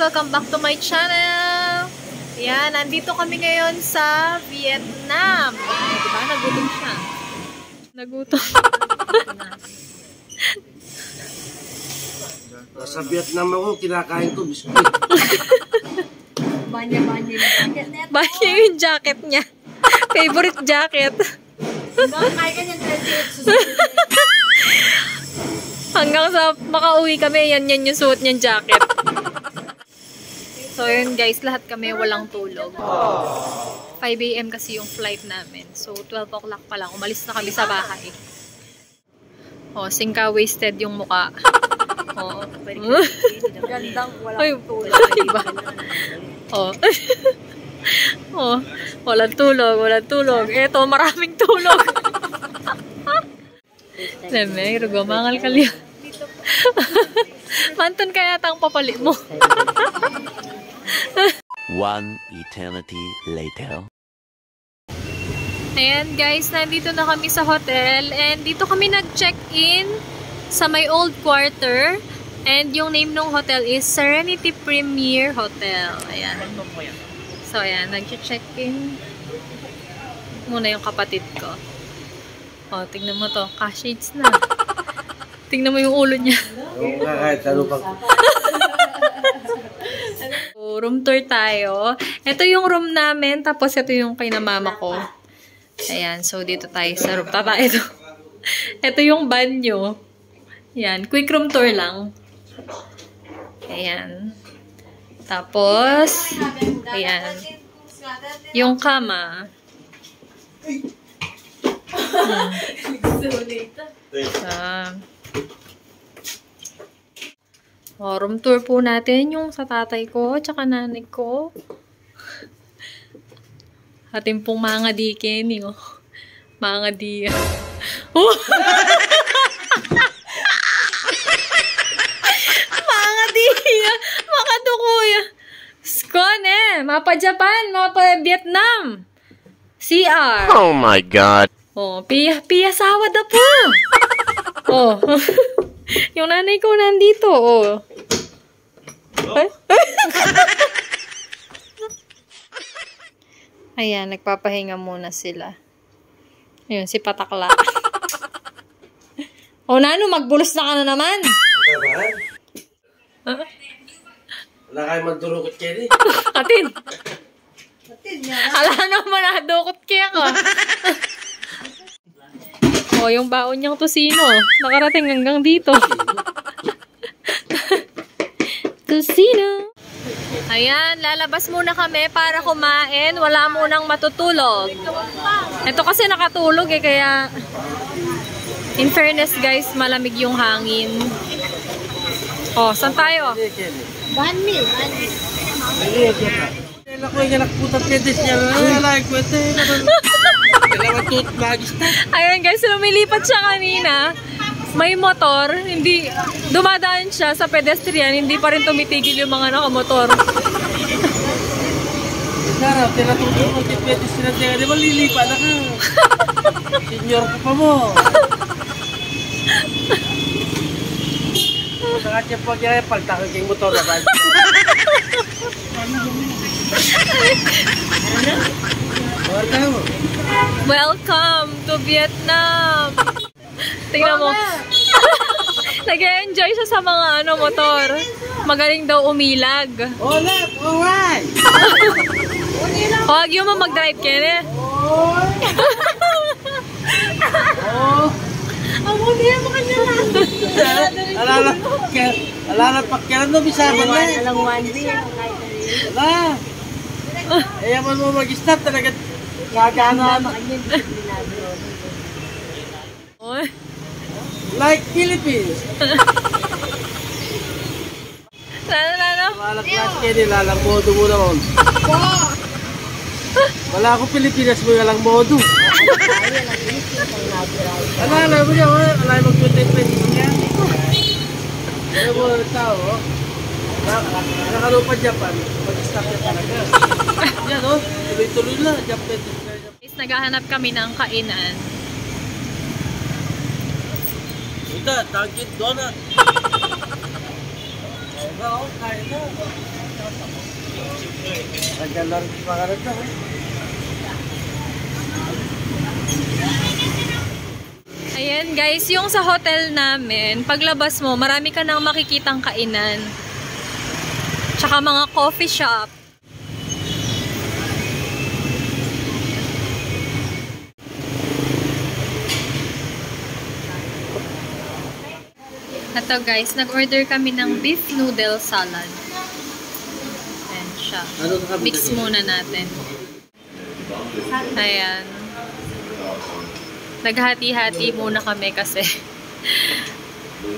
Welcome back to my channel! Ayan, nandito kami ngayon sa Vietnam. Diba? Nagutom siya. Nagutom. Sa Vietnam ako, kinakain ko biskuit. Banya-banya yung jacket net. Banya yung jacket niya. Favorite jacket. Kaya ganyan 28 susunod. Hanggang sa makauwi kami, yan yung suot niyang jacket. So yun guys, lahat kami walang tulog. 5 AM kasi yung flight namin. So 12 o'clock pa lang, umalis na kami sa bahay. Oh, singka wasted yung muka. Oh. Gandang Ay, walang tulog. diba? Oh. Oh, walang tulog, walang tulog. Eto, maraming tulog. Leme, rugo, mangal kalya. Manton kaya tang papalit mo. One eternity later. Ayan guys, nandito na kami sa hotel. And dito kami nag-check-in sa my old quarter. And yung name ng hotel is Serenity Premier Hotel. Ayan. So ayan, nag-check-in muna yung kapatid ko. O, tingnan mo to. Ka-shades na. Tingnan mo yung ulo niya. Oo nga, kahit ano pang... So, room tour tayo. Ito yung room namin. Tapos ito yung kay na mama ko. Ayan. So, dito tayo sa room. Tata, ito. Ito yung banyo. Ayan. Quick room tour lang. Ayan. Tapos, ayan. Yung kama. Room tour po natin yung sa tatay ko tsaka nanay ko. Ating pong mga dikin yung mga di. Oh! Mga di. Mga dukuya. Skone, mapa Japan, mapa Vietnam. CR. Oh my God. Oh, piya sawad na po. Oh. Yung nanay ko nandito, oh. Ay. Ayan, nagpapahinga muna sila. Ayun, si Patakla. Oh, Nano, magbulos na ka na naman. Wala kayo magdurukot kayo eh. Atin. Ala naman, nadukot kaya ka. Oh, yung baon niyang tosino. Nakarating hanggang dito. Tosino. Ayan, lalabas muna kami para kumain. Wala munang matutulog. Ito kasi nakatulog eh, kaya in fairness guys, malamig yung hangin. Oh, saan tayo? Banmi. Kailan ko yung nakputat pedis niya. Wala yung kwete. Kailangan toothbrush. Ayan guys, lumilipat siya kanina. May motor, hindi dumadaan siya sa pedestrian, hindi pa rin tumitigil yung mga nakamotor. Sarap, tinatutulog mo yung pedis niya. Di ba lilipa na ka? Senior ko pa mo. Sangat yung pag-yaya, palta ko yung motor na ba? Welcome to Vietnam! Tingnan mo. Nag-enjoy siya sa mga motor. Magaling daw umilag. Oh, left, alright! Huwag yung mo mag-drive, Kene. Oh! Amo niya mo kanya lang. Alala, pagkilan mo, bisaban na eh. Alang one way. Wala. Ayaman mo mag-stop talaga. Gagana. Oy. Like Philippines. Ano? Wala class kayo nilalang modo mo naman. Wala akong Pilipinas mo lang modo. Alala mo niya, alala mag-20-20 niya. Ano mo ang tao, nakalupad Japan, mag-stop niya talaga. Yan o, tuloy-tuloy na, Japan. Naghahanap kami ng kainan. Ito, Dunkin' Donut. Kain na. Nagkalar makarat na. Ayan guys, yung sa hotel namin, paglabas mo, marami ka nang makikitang kainan. Tsaka mga coffee shop. Ito guys, nag-order kami ng beef noodle salad. Ayan siya. Mix muna natin. Ayan. Naghati-hati muna kami kasi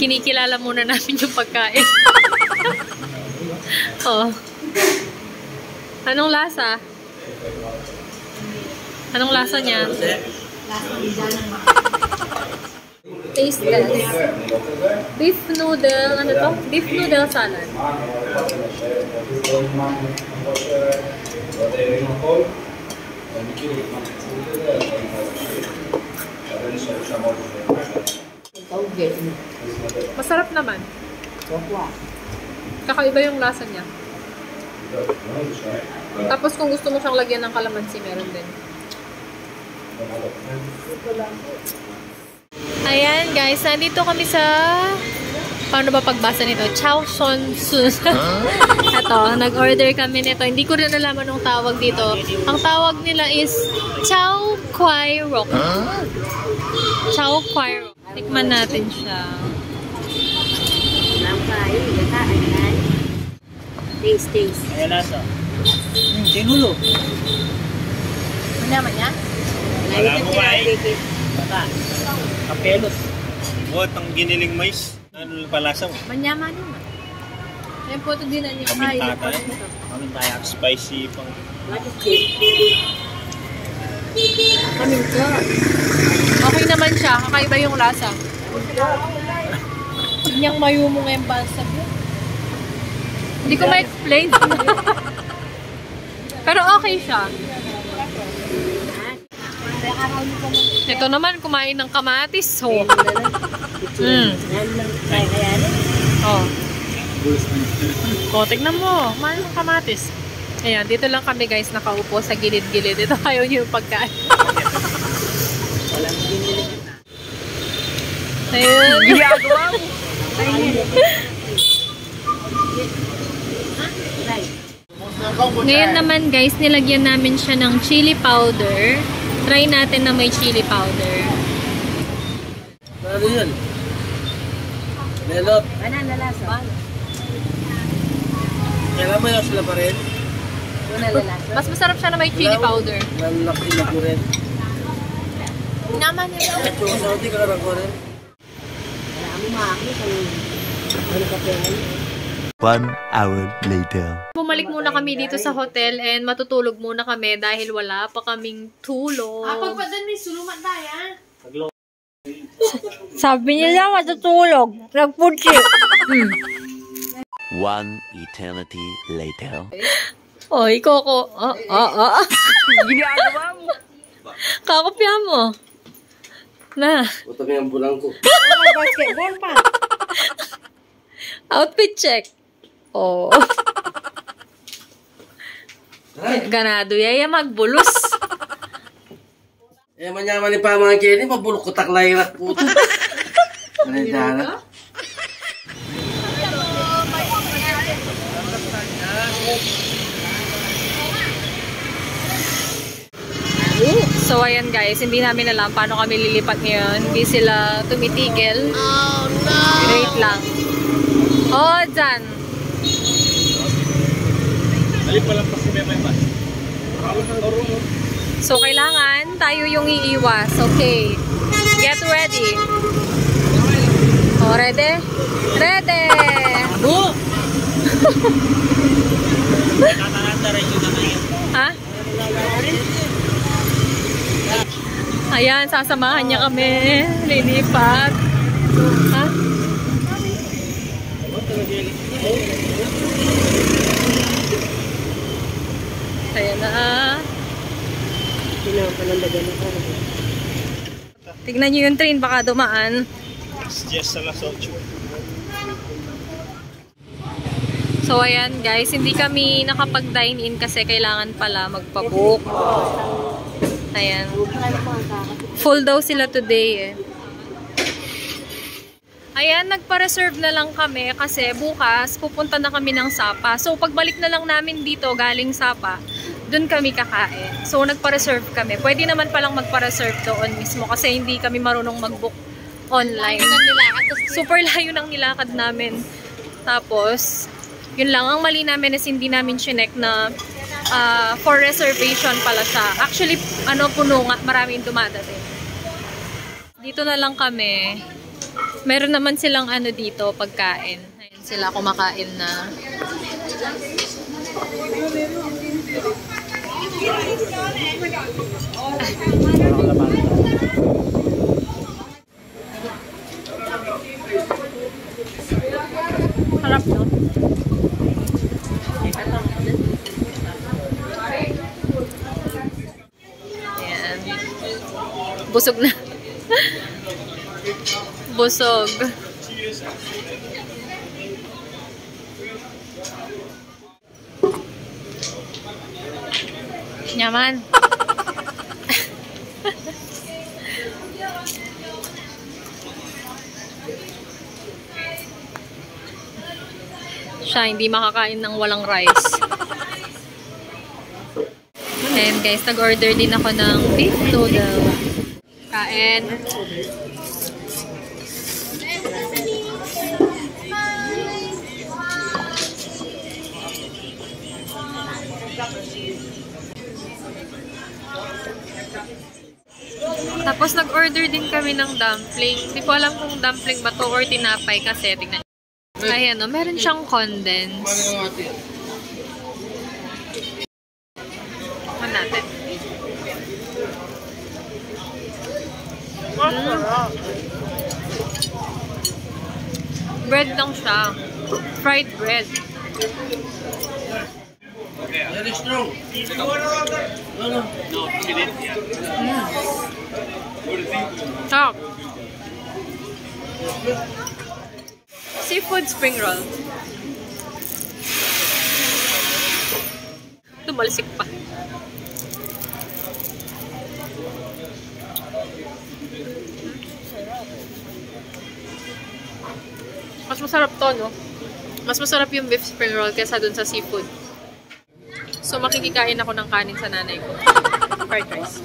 kinikilala muna namin yung pagkain. Oh. Anong lasa? Anong lasa niya? Taste test. Beef noodle, ano to? Beef noodle salad. Masarap naman. Kakaiba yung lasa niya. Tapos kung gusto mo siyang lagyan ng kalamansi, meron din. Ayan guys, nandito kami sa... Paano ba pagbasa nito? Chow Son Sun. Ito, nag-order kami nito. Hindi ko rin nalaman ang tawag dito. Ang tawag nila is Chow Kwai Rok. Chow Kwai Rok. Tikman natin siya. Taste. Ayan lasa. Sinulo. Ano naman niya? Wala mo ba eh? Bata. Kapelos. What, ang giniling mais? Ano palasa mo? Manyaman yun. Ayan po ito din ang yung Pamintata eh. Pamintaya. Spicy pang... What is this? Paminta. Okay naman siya. Kakaiba yung lasa. Niyang mayumo nga yung balsam yun. Hindi ko ma-explain. Pero okay siya. Ito naman, kumain ng kamatis. Oh. Oh. Oh, tignan mo. Kumain ng kamatis. Ayan, dito lang kami guys nakaupo sa gilid-gilid. Ito ayaw niyo yung pagkain. Ayun. Ginagawa mo. Ngayon naman guys, nilagyan namin siya ng chili powder. Try natin na may chili powder. Ano yun? Melot. Banana lasa. Kailan mo yun sila pa rin? Banana lasa. Mas masarap siya na may chili powder. Nalaki ko rin. Naman niya. At yung Saudi ka lang ko rin. Wala mo makakit ano ka pa. 1 hour later. Bumalik muna kami dito sa hotel and matutulog muna kami dahil wala pa kaming tulog. Pagpadan may suluman tayo. Sabi nila matutulog. Nagputsi. 1 eternity later. Oy, Coco. Ginagawa mo. Kakopya mo. Na. Utang yung bulang ko. Basketball pa. Outfit check. Oh. Ganado yaya magbulos. Eh, manyaman ni pamangkin ni mabulok ko taklay rak po. Ano dyan? So ayan guys, hindi namin alam paano kami lilipat ngayon. Hindi sila tumitigil. Oh no! Wait lang. Oh, dyan. Alip pa lang pa si Memay Mas. So kailangan tayo yung iiwas. Okay. Get ready. Oh, ready? Ready! Ano? Nakakanta rin yun na ngayon. Ha? Ayan, sasamahan niya kami. Lilipat. Ha? Ayan na. Tignan niyo yung train, baka dumaan. It's just a las 8. So, ayan guys, hindi kami nakapag-dine in kasi kailangan pala magpa-book. Ayan. Full daw sila today eh. Ayan, nagpa-reserve na lang kami kasi bukas pupunta na kami ng Sapa. So, pagbalik na lang namin dito galing Sapa, dun kami kakain. So, nagpa-reserve kami. Pwede naman palang magpa-reserve doon mismo kasi hindi kami marunong mag-book online. Super layo ng nilakad namin. Tapos, yun lang, ang mali namin is hindi namin chinek na for reservation pala siya. Actually, puno nga, maraming dumadating. Dito na lang kami. Meron naman silang dito, pagkain. Ayan sila kumakain na. Harap, no? Ayan. Busog na. Busog. Nyaman. Siya hindi makakain ng walang rice. And guys, nag-order din ako ng beef noodle. Kain. Tapos nag-order din kami ng dumpling. Hindi ko alam kung dumpling ba to or tinapay kasi tingnan. Ayan o, meron siyang condense. Ano natin? Bread lang siya. Fried bread. Very strong. No. Top. Seafood spring roll. Tumalsik pa. Mas masarap to, no? Mas masarap yung beef spring roll kaysa dun sa seafood. So, makikikain ako ng kanin sa nanay ko. Fried rice.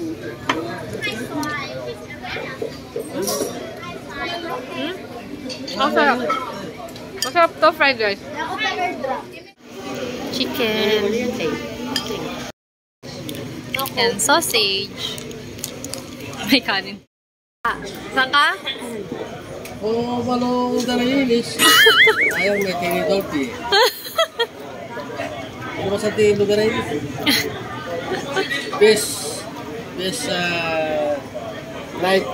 Masarap. Masarap to, fried rice. Chicken. And sausage. May kanin. Saan ka? Oh, balong darayilis. Ayaw may tinidorti. Ano ba sa lugar na yun? Best night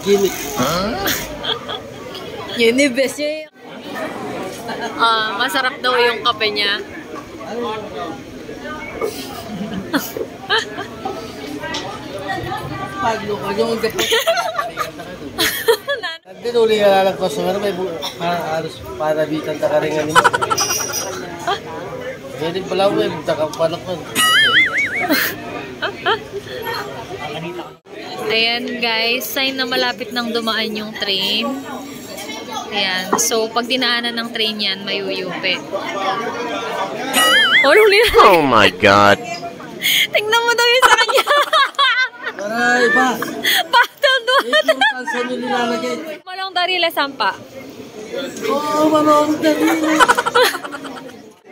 gimmick. Yun yung best yun. Masarap daw yung kape niya. Paglo ka yung kapot. Hindi uli ka lang customer, may halos parabitan ta ka rin nga nimo. Hindi pala mo, magtakapanak mo. Ayan guys, sign na malapit nang dumaan yung train. Ayan, so pag dinaanan ng train yan, mayuyupi. Oh my God. Tingnan mo daw yung sa kanya. Aray ba? Patal doon. Ito yung kalsa nyo nilalagay. Malong darila sampa. Oo, malong darila.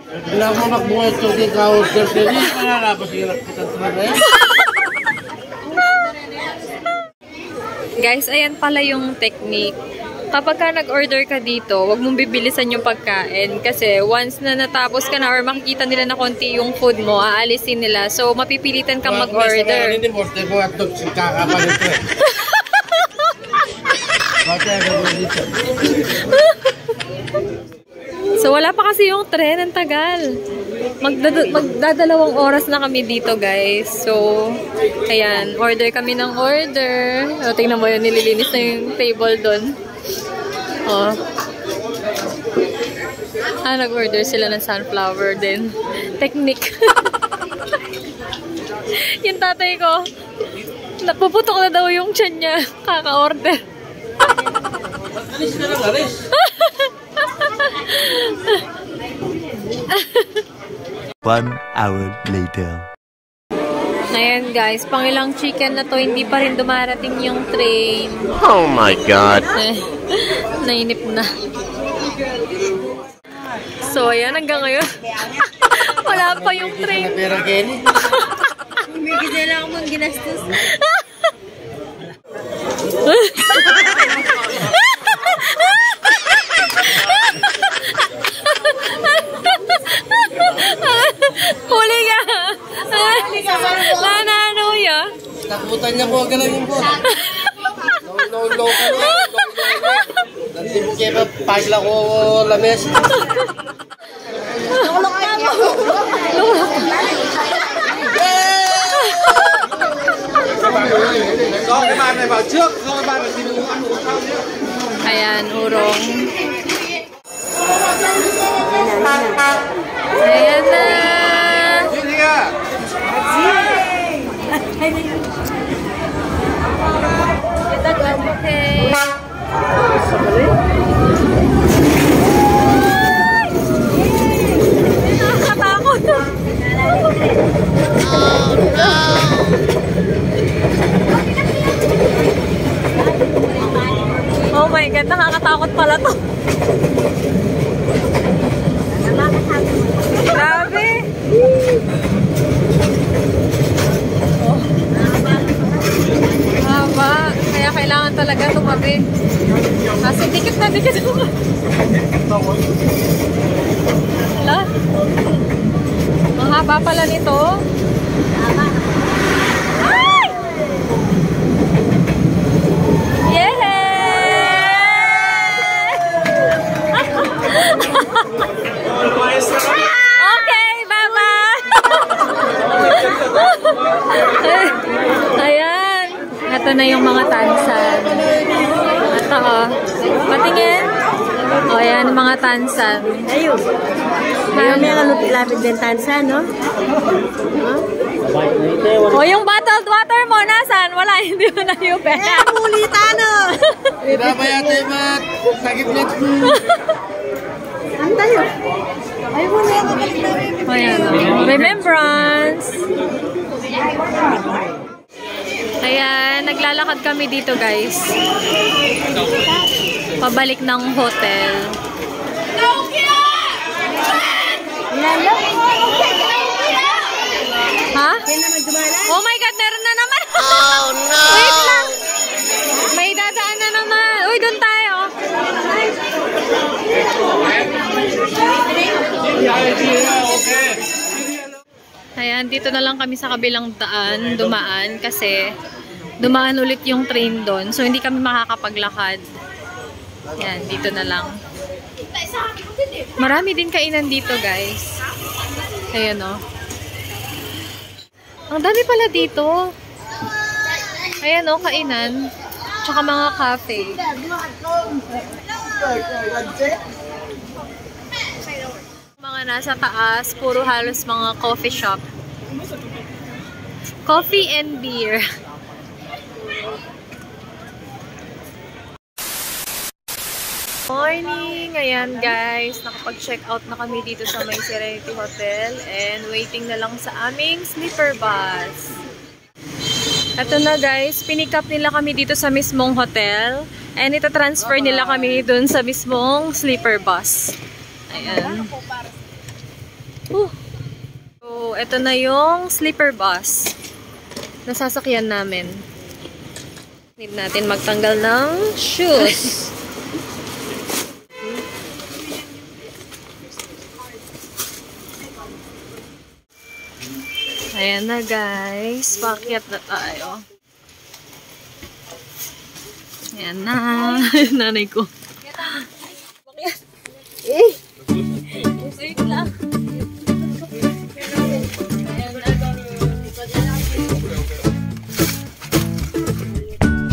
Wala mo makbuhay ito kay Kaos Gerteni. Malalapas yung nakitang talaga eh. Guys, ayan pala yung technique. Kapag ka nag-order ka dito, huwag mong bibilisan yung pagkain. Kasi once na natapos ka na or makikita nila na konti yung food mo, aalisin nila. So, mapipilitan kang mag-order. Hindi mo, order mo hotdog, kakapalit ko eh. Bakit ako dito? So, wala pa kasi yung tren. Ang tagal. Magdadalawang oras na kami dito, guys. So, ayan. Order kami ng order. O, tingnan mo yun. Nililinis na yung table doon. Oh. Nag-order sila ng sunflower din. Technique. Yung tatay ko, napuputok na daw yung tiyan niya. Kaka-order. Alis ka lang, alis. One hour later. Ayan guys, pangilang chicken na to, hindi pa rin dumarating yung train. Oh my God. Nainip na. So ayan, hanggang ngayon. Wala pa yung train. Pera Kenny. May ganda ako mang ginastos. Huli ka! Nanano ya? Takutan niya po agad yung po. No, ka na. Nanti mo kaya pagla ko lames. Tulog ka mo. Ayan, urong. Ayan na! Okay. Nakakatakot. Oh my God, nakakatakot pala to. Grabe. Oh. Haba. Kaya kailangan talaga tumabi. Kasi dikit na dikit. Hala. Mahaba pala nito. Ay! Yeah! Okay, bye-bye! Ayan. Ito na yung mga tansan. Ito, oh. Patingin. O, ayan, mga tansan. Ayun. May mga lupit-lapit din tansa, no? O, yung bottled water mo, nasan? Wala, hindi mo na yung pera. Mulitano! Pinabayate mat. Sakit na. Ano tayo? Ay, muna ako. Ayan, oh. Remembrance. Ayan, naglalakad kami dito, guys. Pabalik ng hotel. Ha? Oh my God, meron na naman! Oh no! Wait lang! May dadaan na naman. Uy, doon tayo. Ayan, dito na lang kami sa kabilang daan, dumaan, kasi dumaan ulit yung train doon. So, hindi kami makakapaglakad. Ayan, dito na lang. Marami din kainan dito, guys. Ayan, oh. Ang dami pala dito. Ayan, oh, kainan. Tsaka mga cafe. Mga nasa taas, puro halos mga coffee shop. Coffee and beer. Morning! Ayan guys, nakapag-check out na kami dito sa may Serenity Hotel and waiting na lang sa aming sleeper bus. Ito na guys, pinick up nila kami dito sa mismong hotel and itatransfer nila kami dun sa mismong sleeper bus. Ayan. So, ito na yung sleeper bus na sasakyan namin. Need natin magtanggal ng shoes. Ayan na guys, paakyat na tayo. Ayan na, nanay ko. Wait lang.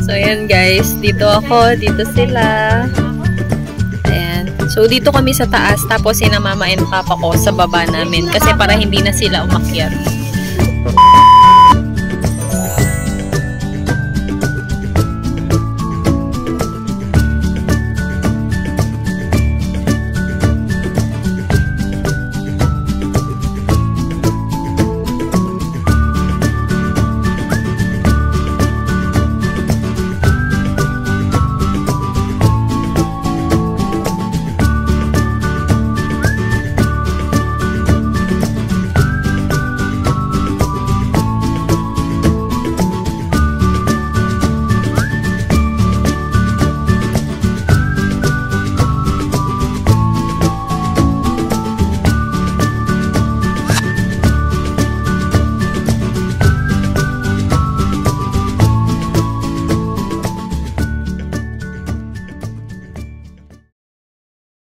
So ayan guys, dito ako, dito sila. Ayan, So, dito kami sa taas, tapos sina mama and papa ko sa baba namin kasi para hindi na sila umakyat.